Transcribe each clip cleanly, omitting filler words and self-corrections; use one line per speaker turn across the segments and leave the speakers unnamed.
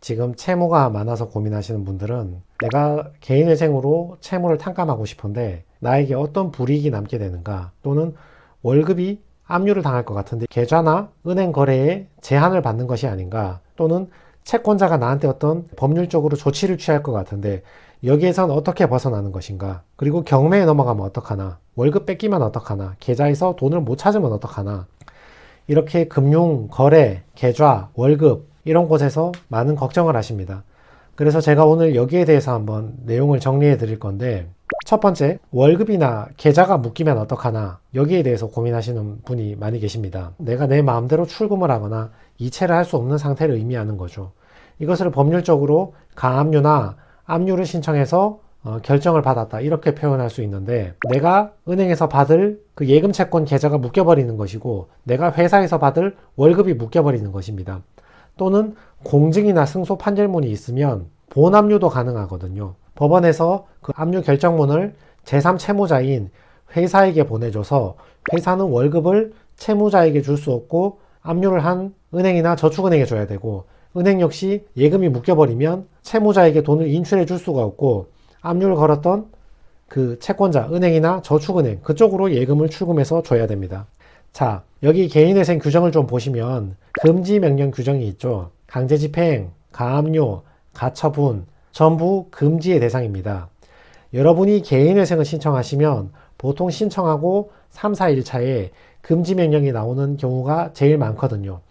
지금 채무가 많아서 고민하시는 분들은 내가 개인회생으로 채무를 탕감하고 싶은데 나에게 어떤 불이익이 남게 되는가, 또는 월급이 압류를 당할 것 같은데 계좌나 은행 거래에 제한을 받는 것이 아닌가, 또는 채권자가 나한테 어떤 법률적으로 조치를 취할 것 같은데 여기에선 어떻게 벗어나는 것인가, 그리고 경매에 넘어가면 어떡하나, 월급 뺏기면 어떡하나, 계좌에서 돈을 못 찾으면 어떡하나, 이렇게 금융, 거래, 계좌, 월급 이런 곳에서 많은 걱정을 하십니다. 그래서 제가 오늘 여기에 대해서 한번 내용을 정리해 드릴 건데, 첫 번째, 월급이나 계좌가 묶이면 어떡하나, 여기에 대해서 고민하시는 분이 많이 계십니다. 내가 내 마음대로 출금을 하거나 이체를 할 수 없는 상태를 의미하는 거죠. 이것을 법률적으로 가압류나 압류를 신청해서 결정을 받았다, 이렇게 표현할 수 있는데, 내가 은행에서 받을 그 예금 채권 계좌가 묶여버리는 것이고 내가 회사에서 받을 월급이 묶여버리는 것입니다. 또는 공증이나 승소 판결문이 있으면 본압류도 가능하거든요. 법원에서 그 압류 결정문을 제3채무자인 회사에게 보내줘서 회사는 월급을 채무자에게 줄 수 없고 압류를 한 은행이나 저축은행에 줘야 되고, 은행 역시 예금이 묶여버리면 채무자에게 돈을 인출해 줄 수가 없고 압류를 걸었던 그 채권자, 은행이나 저축은행 그쪽으로 예금을 출금해서 줘야 됩니다. 자, 여기 개인회생 규정을 좀 보시면 금지명령 규정이 있죠. 강제집행, 가압류, 가처분 전부 금지의 대상입니다. 여러분이 개인회생을 신청하시면 보통 신청하고 3, 4일 차에 금지명령이 나오는 경우가 제일 많거든요.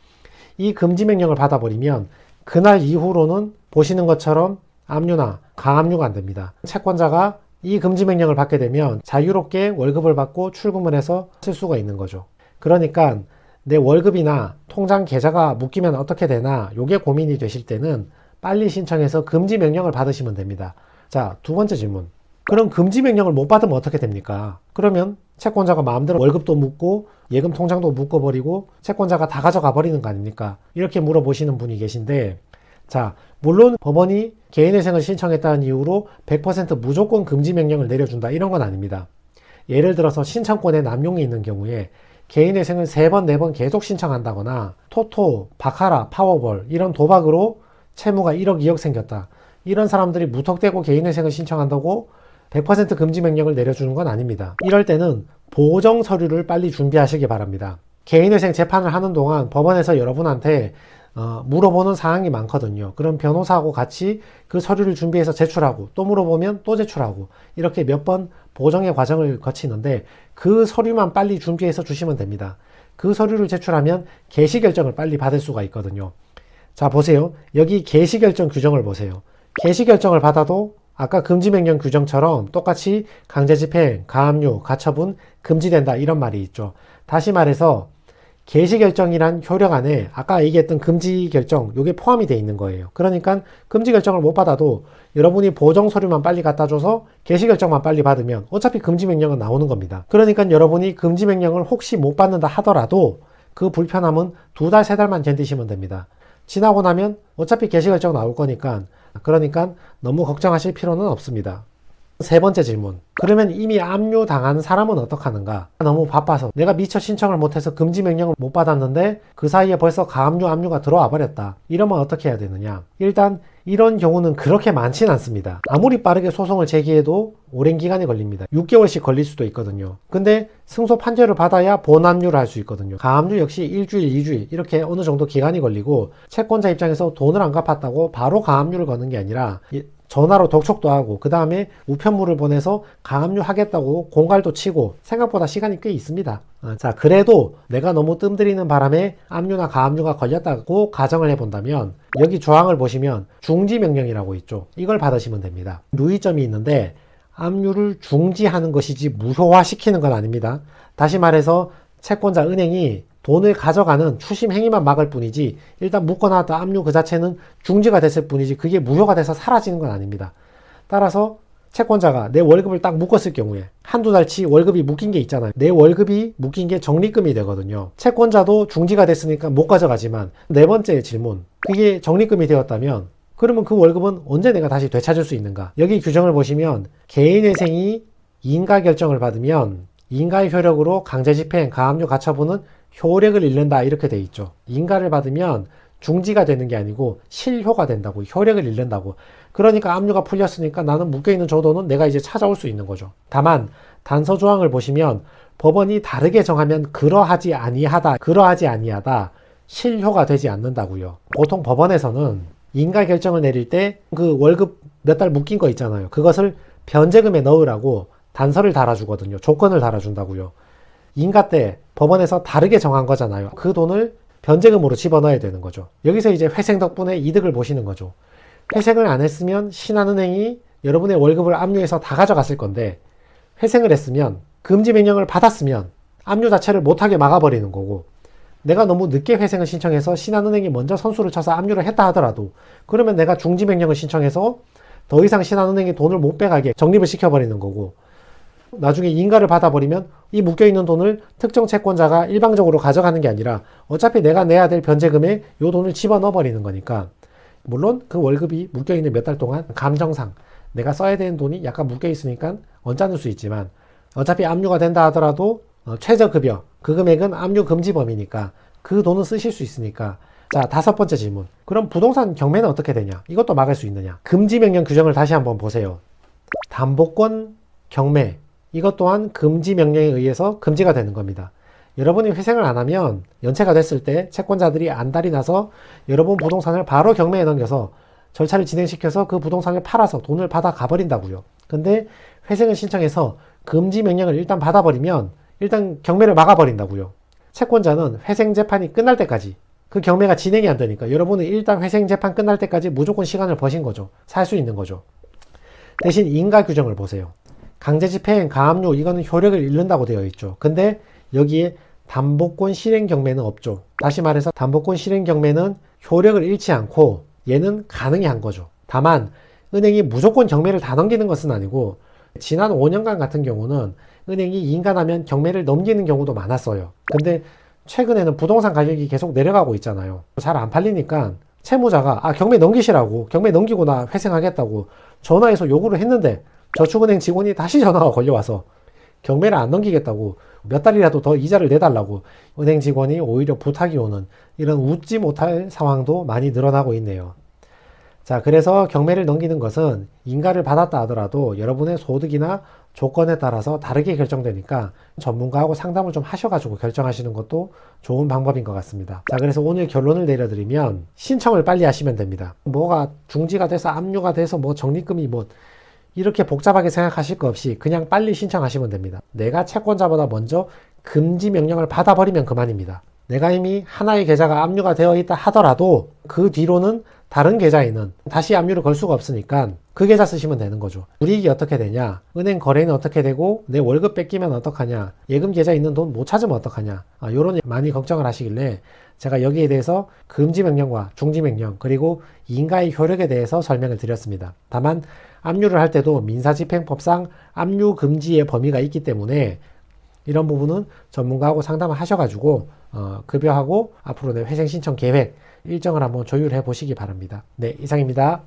이 금지명령을 받아버리면 그날 이후로는 보시는 것처럼 압류나 가압류가 안 됩니다. 채권자가 이 금지명령을 받게 되면 자유롭게 월급을 받고 출금을 해서 쓸 수가 있는 거죠. 그러니까 내 월급이나 통장 계좌가 묶이면 어떻게 되나, 요게 고민이 되실 때는 빨리 신청해서 금지명령을 받으시면 됩니다. 자, 두 번째 질문. 그럼 금지명령을 못 받으면 어떻게 됩니까? 그러면 채권자가 마음대로 월급도 묶고 예금 통장도 묶어버리고 채권자가 다 가져가 버리는 거 아닙니까? 이렇게 물어보시는 분이 계신데, 자, 물론 법원이 개인회생을 신청했다는 이유로 100% 무조건 금지명령을 내려준다, 이런 건 아닙니다. 예를 들어서 신청권에 남용이 있는 경우에 개인회생을 3번, 4번 계속 신청한다거나 토토, 바카라, 파워볼 이런 도박으로 채무가 1억, 2억 생겼다, 이런 사람들이 무턱대고 개인회생을 신청한다고 100% 금지명령을 내려주는 건 아닙니다. 이럴 때는 보정 서류를 빨리 준비하시기 바랍니다. 개인회생 재판을 하는 동안 법원에서 여러분한테 물어보는 사항이 많거든요. 그럼 변호사하고 같이 그 서류를 준비해서 제출하고 또 물어보면 또 제출하고 이렇게 몇 번 보정의 과정을 거치는데 그 서류만 빨리 준비해서 주시면 됩니다. 그 서류를 제출하면 개시결정을 빨리 받을 수가 있거든요. 자, 보세요. 여기 개시결정 규정을 보세요. 개시결정을 받아도 아까 금지명령 규정처럼 똑같이 강제집행, 가압류, 가처분 금지된다, 이런 말이 있죠. 다시 말해서 개시결정이란 효력 안에 아까 얘기했던 금지결정, 이게 포함이 되어 있는 거예요. 그러니까 금지결정을 못 받아도 여러분이 보정서류만 빨리 갖다 줘서 개시결정만 빨리 받으면 어차피 금지명령은 나오는 겁니다. 그러니까 여러분이 금지명령을 혹시 못 받는다 하더라도 그 불편함은 2달, 3달만 견디시면 됩니다. 지나고 나면 어차피 개시결정 나올 거니까, 그러니까 너무 걱정하실 필요는 없습니다. 세 번째 질문. 그러면 이미 압류 당한 사람은 어떡하는가? 너무 바빠서 내가 미처 신청을 못해서 금지명령을 못 받았는데 그 사이에 벌써 가압류, 압류가 들어와 버렸다. 이러면 어떻게 해야 되느냐? 일단 이런 경우는 그렇게 많진 않습니다. 아무리 빠르게 소송을 제기해도 오랜 기간이 걸립니다. 6개월씩 걸릴 수도 있거든요. 근데 승소 판결을 받아야 본압류를 할 수 있거든요. 가압류 역시 일주일, 2주일 이렇게 어느 정도 기간이 걸리고, 채권자 입장에서 돈을 안 갚았다고 바로 가압류를 거는 게 아니라 전화로 독촉도 하고 그 다음에 우편물을 보내서 가압류 하겠다고 공갈도 치고 생각보다 시간이 꽤 있습니다. 자, 그래도 내가 너무 뜸들이는 바람에 압류나 가압류가 걸렸다고 가정을 해본다면 여기 조항을 보시면 중지명령이라고 있죠. 이걸 받으시면 됩니다. 유의점이 있는데 압류를 중지하는 것이지 무효화시키는 건 아닙니다. 다시 말해서 채권자 은행이 돈을 가져가는 추심 행위만 막을 뿐이지 일단 묶어놨던 압류 그 자체는 중지가 됐을 뿐이지 그게 무효가 돼서 사라지는 건 아닙니다. 따라서 채권자가 내 월급을 딱 묶었을 경우에 한두 달치 월급이 묶인 게 있잖아요. 내 월급이 묶인 게 적립금이 되거든요. 채권자도 중지가 됐으니까 못 가져가지만, 네 번째 질문, 그게 적립금이 되었다면 그러면 그 월급은 언제 내가 다시 되찾을 수 있는가? 여기 규정을 보시면 개인회생이 인가 결정을 받으면 인가의 효력으로 강제집행, 가압류, 가처분은 효력을 잃는다, 이렇게 돼 있죠. 인가를 받으면 중지가 되는 게 아니고 실효가 된다고, 효력을 잃는다고. 그러니까 압류가 풀렸으니까 나는 묶여있는 저 돈은 내가 이제 찾아올 수 있는 거죠. 다만 단서 조항을 보시면 법원이 다르게 정하면 그러하지 아니하다, 그러하지 아니하다, 실효가 되지 않는다고요. 보통 법원에서는 인가 결정을 내릴 때 그 월급 몇 달 묶인 거 있잖아요. 그것을 변제금에 넣으라고 단서를 달아주거든요. 조건을 달아준다고요. 인가 때 법원에서 다르게 정한 거잖아요. 그 돈을 변제금으로 집어넣어야 되는 거죠. 여기서 이제 회생 덕분에 이득을 보시는 거죠. 회생을 안 했으면 신한은행이 여러분의 월급을 압류해서 다 가져갔을 건데, 회생을 했으면, 금지 명령을 받았으면 압류 자체를 못하게 막아버리는 거고, 내가 너무 늦게 회생을 신청해서 신한은행이 먼저 선수를 쳐서 압류를 했다 하더라도, 그러면 내가 중지 명령을 신청해서 더 이상 신한은행이 돈을 못 빼가게 적립을 시켜버리는 거고, 나중에 인가를 받아버리면 이 묶여있는 돈을 특정 채권자가 일방적으로 가져가는 게 아니라 어차피 내가 내야 될 변제금에 이 돈을 집어넣어버리는 거니까, 물론 그 월급이 묶여있는 몇 달 동안 감정상 내가 써야 되는 돈이 약간 묶여있으니까 언짢을 수 있지만, 어차피 압류가 된다 하더라도 최저급여, 그 금액은 압류 금지범이니까 그 돈은 쓰실 수 있으니까. 자, 다섯 번째 질문. 그럼 부동산 경매는 어떻게 되냐? 이것도 막을 수 있느냐? 금지명령 규정을 다시 한번 보세요. 담보권 경매, 이것 또한 금지명령에 의해서 금지가 되는 겁니다. 여러분이 회생을 안 하면 연체가 됐을 때 채권자들이 안달이 나서 여러분 부동산을 바로 경매에 넘겨서 절차를 진행시켜서 그 부동산을 팔아서 돈을 받아 가버린다고요. 근데 회생을 신청해서 금지명령을 일단 받아버리면 일단 경매를 막아버린다고요. 채권자는 회생재판이 끝날 때까지, 그 경매가 진행이 안 되니까 여러분은 일단 회생재판 끝날 때까지 무조건 시간을 버신 거죠. 살 수 있는 거죠. 대신 인가 규정을 보세요. 강제집행, 가압류, 이거는 효력을 잃는다고 되어 있죠. 근데 여기에 담보권 실행 경매는 없죠. 다시 말해서 담보권 실행 경매는 효력을 잃지 않고 얘는 가능한 거죠. 다만 은행이 무조건 경매를 다 넘기는 것은 아니고, 지난 5년간 같은 경우는 은행이 인가나면 경매를 넘기는 경우도 많았어요. 근데 최근에는 부동산 가격이 계속 내려가고 있잖아요. 잘 안 팔리니까 채무자가 경매 넘기시라고, 경매 넘기고 나 회생하겠다고 전화해서 요구를 했는데 저축은행 직원이 다시 전화가 걸려와서 경매를 안 넘기겠다고 몇 달이라도 더 이자를 내달라고 은행 직원이 오히려 부탁이 오는, 이런 웃지 못할 상황도 많이 늘어나고 있네요. 자, 그래서 경매를 넘기는 것은 인가를 받았다 하더라도 여러분의 소득이나 조건에 따라서 다르게 결정되니까 전문가하고 상담을 좀 하셔가지고 결정하시는 것도 좋은 방법인 것 같습니다. 자, 그래서 오늘 결론을 내려드리면 신청을 빨리 하시면 됩니다. 뭐가 중지가 돼서 압류가 돼서 뭐 적립금이 뭐 이렇게 복잡하게 생각하실 거 없이 그냥 빨리 신청하시면 됩니다. 내가 채권자보다 먼저 금지 명령을 받아버리면 그만입니다. 내가 이미 하나의 계좌가 압류가 되어 있다 하더라도 그 뒤로는 다른 계좌에는 다시 압류를 걸 수가 없으니까 그 계좌 쓰시면 되는 거죠. 불이익이 어떻게 되냐, 은행 거래는 어떻게 되고, 내 월급 뺏기면 어떡하냐, 예금 계좌 있는 돈 못 찾으면 어떡하냐, 요런 많이 걱정을 하시길래 제가 여기에 대해서 금지명령과 중지명령 그리고 인가의 효력에 대해서 설명을 드렸습니다. 다만 압류를 할 때도 민사집행법상 압류 금지의 범위가 있기 때문에 이런 부분은 전문가하고 상담을 하셔가지고 급여하고 앞으로 내 회생 신청 계획 일정을 한번 조율해 보시기 바랍니다. 네, 이상입니다.